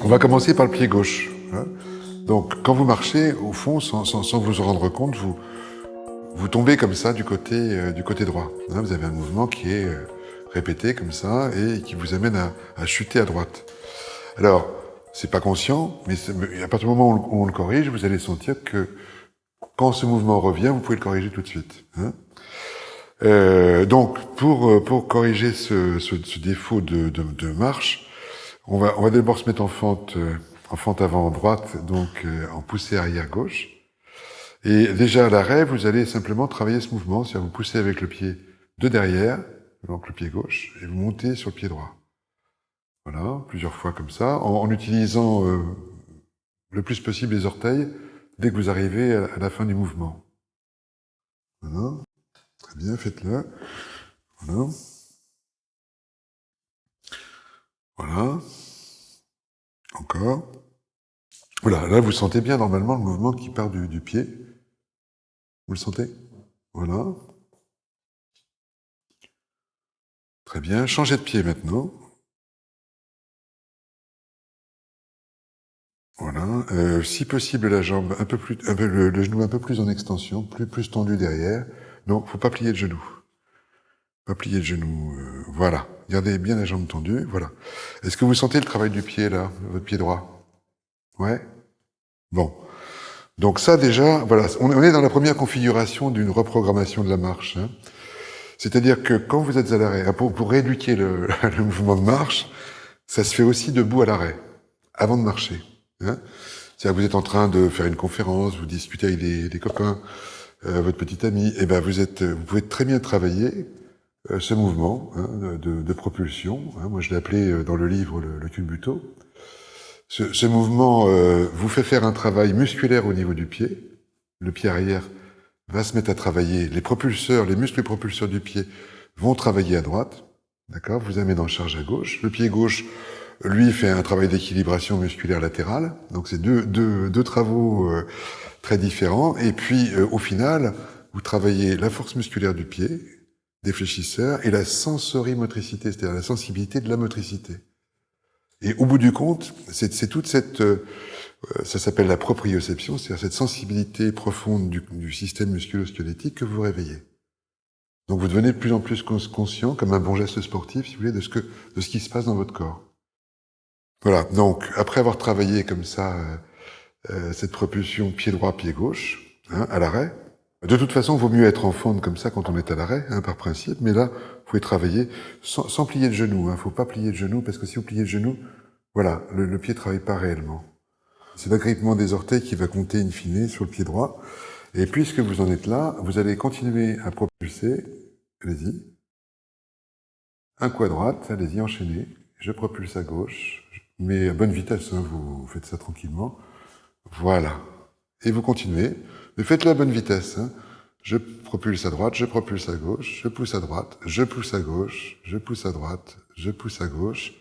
On va commencer par le pied gauche. Hein. Donc, quand vous marchez, au fond, sans vous en rendre compte, vous tombez comme ça du côté droit. Hein, vous avez un mouvement qui est répété comme ça et qui vous amène à chuter à droite. Alors, c'est pas conscient, mais à partir du moment où on le corrige, vous allez sentir que quand ce mouvement revient, vous pouvez le corriger tout de suite. Hein. Donc, pour corriger ce défaut de marche, on va d'abord se mettre en fente avant droite, donc en poussée arrière gauche. Et déjà à l'arrêt, vous allez simplement travailler ce mouvement, c'est-à-dire vous poussez avec le pied de derrière, donc le pied gauche, et vous montez sur le pied droit. Voilà, plusieurs fois comme ça, en utilisant le plus possible les orteils dès que vous arrivez à la fin du mouvement. Voilà, très bien, faites-le. Voilà. Voilà. Encore. Voilà, là vous sentez bien normalement le mouvement qui part du pied. Vous le sentez? Voilà. Très bien, changez de pied maintenant. Voilà, si possible la jambe le genou un peu plus en extension, plus tendu derrière. Non, faut pas plier le genou. Pas plier le genou, voilà. Gardez bien la jambe tendue, voilà. Est-ce que vous sentez le travail du pied là, votre pied droit? Ouais? Bon. Donc ça déjà, voilà, on est dans la première configuration d'une reprogrammation de la marche. Hein. C'est-à-dire que quand vous êtes à l'arrêt, pour rééduquer le mouvement de marche, ça se fait aussi debout à l'arrêt, avant de marcher. Hein. C'est-à-dire que vous êtes en train de faire une conférence, vous discutez avec des copains, votre petit ami, et ben vous pouvez très bien travailler ce mouvement de propulsion. Hein. Moi je l'ai appelé dans le livre le culbuto. Ce mouvement vous fait faire un travail musculaire au niveau du pied. Le pied arrière va se mettre à travailler. Les muscles propulseurs du pied vont travailler à droite. D'accord? Vous amène en charge à gauche. Le pied gauche, lui, fait un travail d'équilibration musculaire latérale. Donc c'est deux travaux très différents. Et puis, au final, vous travaillez la force musculaire du pied, des fléchisseurs, et la sensorimotricité, c'est-à-dire la sensibilité de la motricité. Et au bout du compte, c'est toute cette... ça s'appelle la proprioception, c'est-à-dire cette sensibilité profonde du système musculo-squelettique que vous réveillez. Donc vous devenez de plus en plus conscient, comme un bon geste sportif, si vous voulez, de ce qui se passe dans votre corps. Voilà, donc après avoir travaillé comme ça cette propulsion pied droit, pied gauche, hein, à l'arrêt, de toute façon, il vaut mieux être en fente comme ça quand on est à l'arrêt, hein, par principe, mais là, vous pouvez travailler sans plier le genou. Hein, faut pas plier le genou, parce que si vous pliez le genou, voilà, le pied travaille pas réellement. C'est l'agrippement des orteils qui va compter in fine sur le pied droit. Et puisque vous en êtes là, vous allez continuer à propulser. Allez-y. Un coup à droite, allez-y, enchaînez. Je propulse à gauche, mais à bonne vitesse, hein, vous faites ça tranquillement. Voilà. Et vous continuez, mais faites-le à bonne vitesse. Hein. Je propulse à droite, je propulse à gauche, je pousse à droite, je pousse à gauche, je pousse à droite, je pousse à gauche.